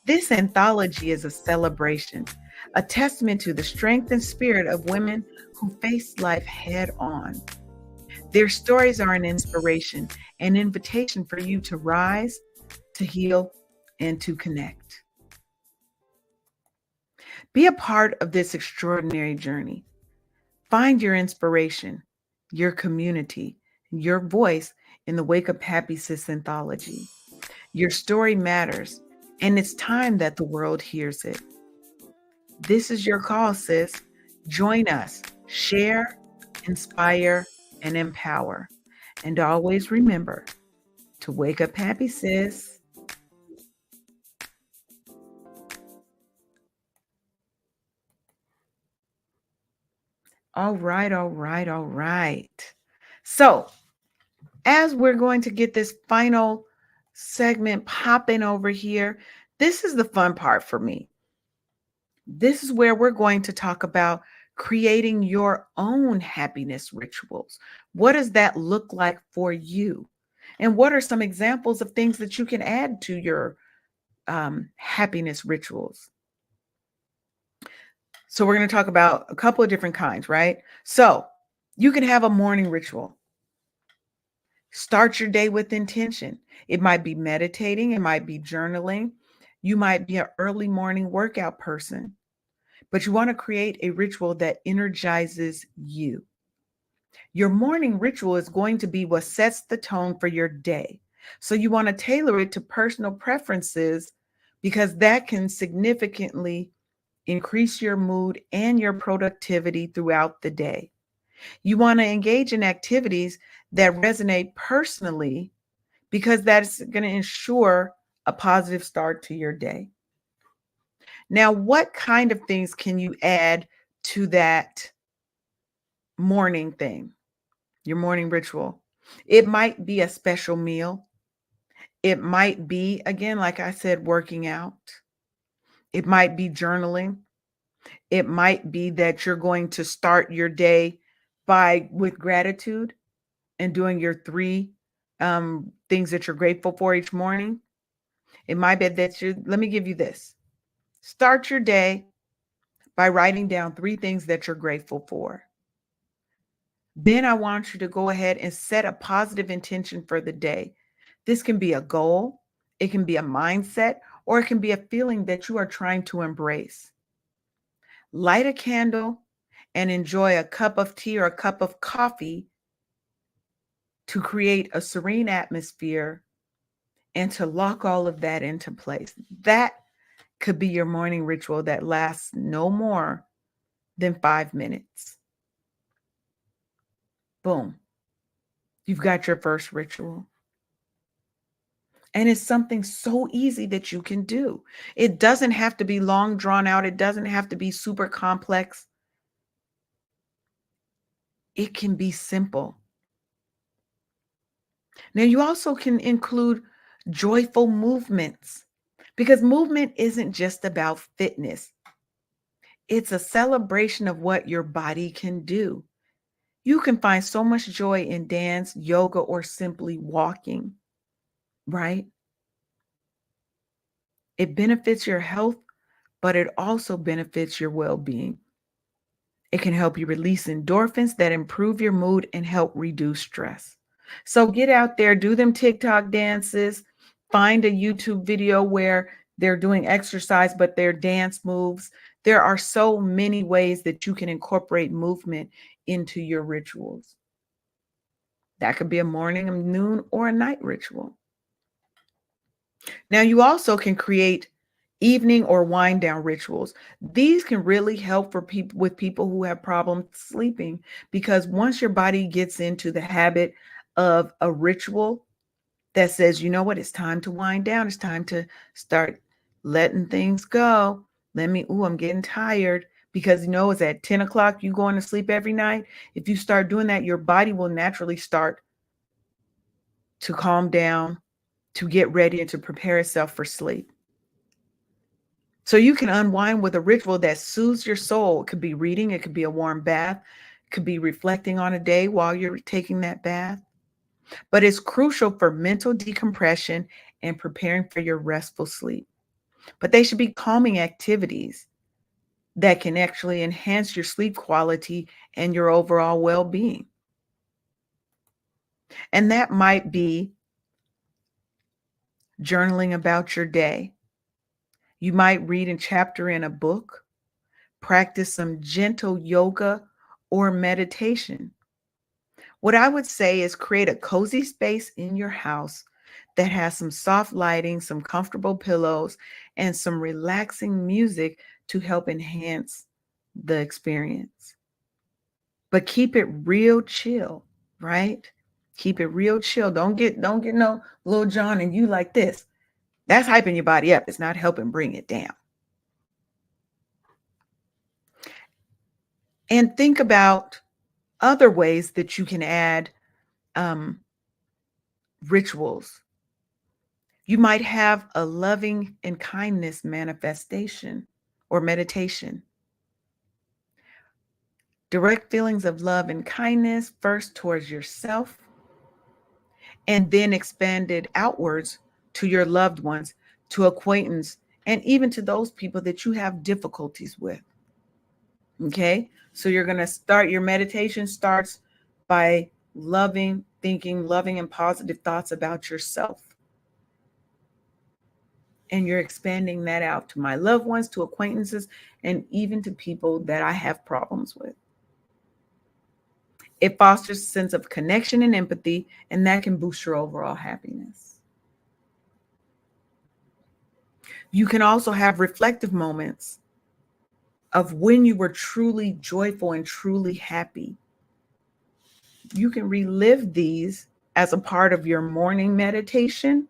This anthology is a celebration, a testament to the strength and spirit of women who face life head on. Their stories are an inspiration, an invitation for you to rise, to heal, and to connect. Be a part of this extraordinary journey. Find your inspiration, your community, your voice, in the Wake Up Happy Sis anthology. Your story matters, and it's time that the world hears it. This is your call, sis. Join us, share, inspire, and empower. And always remember to wake up happy, sis. All right, all right, all right. So, as we're going to get this final segment popping over here, this is the fun part for me. This is where we're going to talk about creating your own happiness rituals. What does that look like for you? And what are some examples of things that you can add to your happiness rituals? So, we're going to talk about a couple of different kinds, right? So, you can have a morning ritual. Start your day with intention. It might be meditating, it might be journaling. You might be an early morning workout person, but you want to create a ritual that energizes you. Your morning ritual is going to be what sets the tone for your day. So you want to tailor it to personal preferences because that can significantly increase your mood and your productivity throughout the day. You want to engage in activities that resonate personally because that's going to ensure a positive start to your day. Now, what kind of things can you add to that morning thing, your morning ritual? It might be a special meal. It might be, again, like I said, working out. It might be journaling. It might be that you're going to start your day with gratitude and doing your three things that you're grateful for each morning. It might be that let me give you this. Start your day by writing down three things that you're grateful for. Then I want you to go ahead and set a positive intention for the day. This can be a goal, it can be a mindset, or it can be a feeling that you are trying to embrace. Light a candle and enjoy a cup of tea or a cup of coffee to create a serene atmosphere and to lock all of that into place. That could be your morning ritual that lasts no more than 5 minutes. Boom. You've got your first ritual. And it's something so easy that you can do. It doesn't have to be long drawn out. It doesn't have to be super complex. It can be simple. Now, you also can include joyful movements because movement isn't just about fitness. It's a celebration of what your body can do. You can find so much joy in dance, yoga, or simply walking, right? It benefits your health, but it also benefits your well-being. It can help you release endorphins that improve your mood and help reduce stress. So get out there, do them TikTok dances, find a YouTube video where they're doing exercise, but they're dance moves. There are so many ways that you can incorporate movement into your rituals. That could be a morning, a noon, or a night ritual. Now, you also can create evening or wind down rituals. These can really help for people who have problems sleeping because once your body gets into the habit of a ritual that says, you know what, it's time to wind down, it's time to start letting things go. I'm getting tired because it's at 10 o'clock, you going to sleep every night. If you start doing that, your body will naturally start to calm down, to get ready, and to prepare itself for sleep. So you can unwind with a ritual that soothes your soul. It could be reading, it could be a warm bath, it could be reflecting on a day while you're taking that bath. But it's crucial for mental decompression and preparing for your restful sleep. But they should be calming activities that can actually enhance your sleep quality and your overall well-being. And that might be journaling about your day. You might read a chapter in a book, practice some gentle yoga or meditation, What I would say is create a cozy space in your house that has some soft lighting, some comfortable pillows, and some relaxing music to help enhance the experience. But keep it real chill, right? Keep it real chill. Don't get no Lil Jon and you like this. That's hyping your body up. It's not helping bring it down. And think about other ways that you can add um, rituals. You might have a loving and kindness manifestation or meditation. Direct feelings of love and kindness first towards yourself and then expanded outwards to your loved ones, to acquaintance, and even to those people that you have difficulties with. Okay? So you're going to start your meditation starts by thinking loving and positive thoughts about yourself. And you're expanding that out to my loved ones, to acquaintances, and even to people that I have problems with. It fosters a sense of connection and empathy, and that can boost your overall happiness. You can also have reflective moments of when you were truly joyful and truly happy. You can relive these as a part of your morning meditation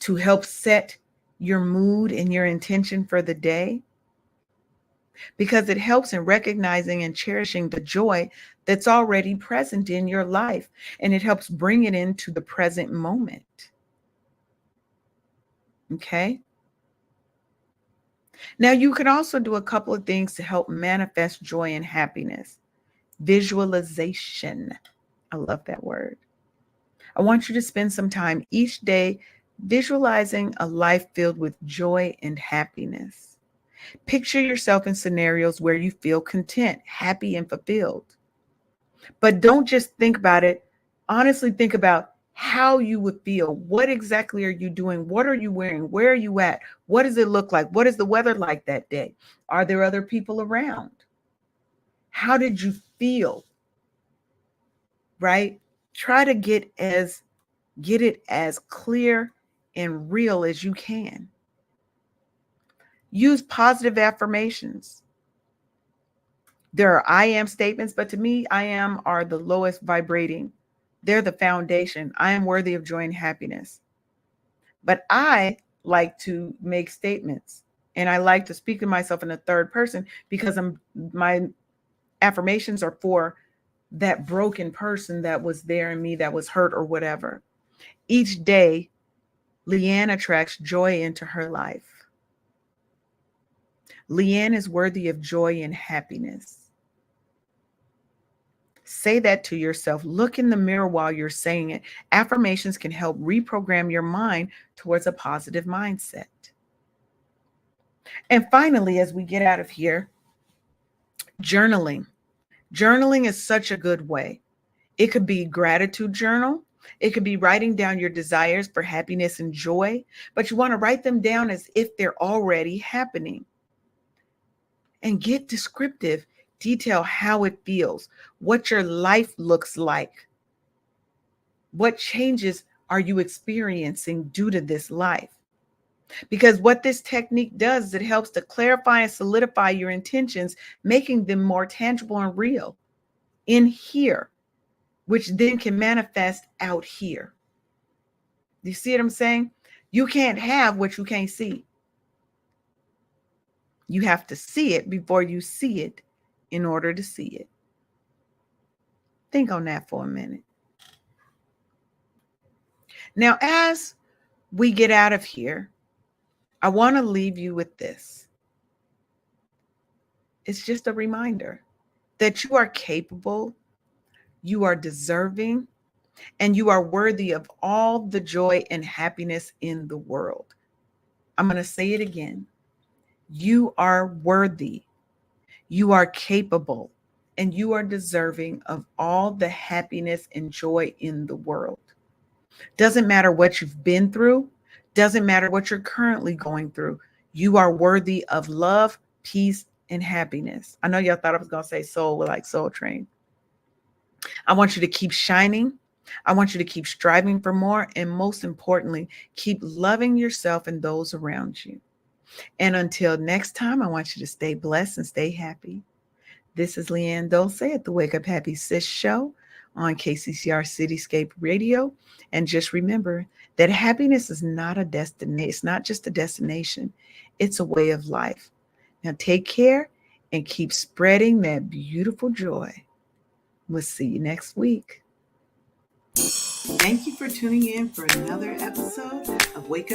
to help set your mood and your intention for the day, because it helps in recognizing and cherishing the joy that's already present in your life, and it helps bring it into the present moment. Okay? Now, you can also do a couple of things to help manifest joy and happiness. Visualization. I love that word. I want you to spend some time each day visualizing a life filled with joy and happiness. Picture yourself in scenarios where you feel content, happy, and fulfilled. But don't just think about it. Honestly, think about how you would feel. What exactly are you doing? What are you wearing? Where are you at? What does it look like? What is the weather like that day? Are there other people around? How did you feel? Right? Try to get it as clear and real as you can. Use positive affirmations. There are I am statements, but to me, I am are the lowest vibrating. They're the foundation. I am worthy of joy and happiness. But I like to make statements, and I like to speak to myself in the third person because my affirmations are for that broken person that was there in me, that was hurt or whatever. Each day, Leanne attracts joy into her life. Leanne is worthy of joy and happiness. Say that to yourself. Look in the mirror while you're saying it. Affirmations can help reprogram your mind towards a positive mindset. And finally, as we get out of here, journaling. Journaling is such a good way. It could be gratitude journal. It could be writing down your desires for happiness and joy, but you want to write them down as if they're already happening. And get descriptive. Detail how it feels, what your life looks like. What changes are you experiencing due to this life? Because what this technique does is it helps to clarify and solidify your intentions, making them more tangible and real in here, which then can manifest out here. Do you see what I'm saying? You can't have what you can't see. You have to see it before you see it in order to see it. Think on that for a minute. Now, as we get out of here, I want to leave you with this. It's just a reminder that you are capable, you are deserving, and you are worthy of all the joy and happiness in the world. I'm going to say it again. You are worthy, you are capable, and you are deserving of all the happiness and joy in the world. Doesn't matter what you've been through, doesn't matter what you're currently going through. You are worthy of love, peace, and happiness. I know y'all thought I was going to say soul, like Soul Train. I want you to keep shining. I want you to keep striving for more. And most importantly, keep loving yourself and those around you. And until next time, I want you to stay blessed and stay happy. This is Leanne Dulce at the Wake Up Happy Sis show on KCCR Cityscape Radio. And just remember that happiness is not a destination. It's not just a destination. It's a way of life. Now take care and keep spreading that beautiful joy. We'll see you next week. Thank you for tuning in for another episode of Wake Up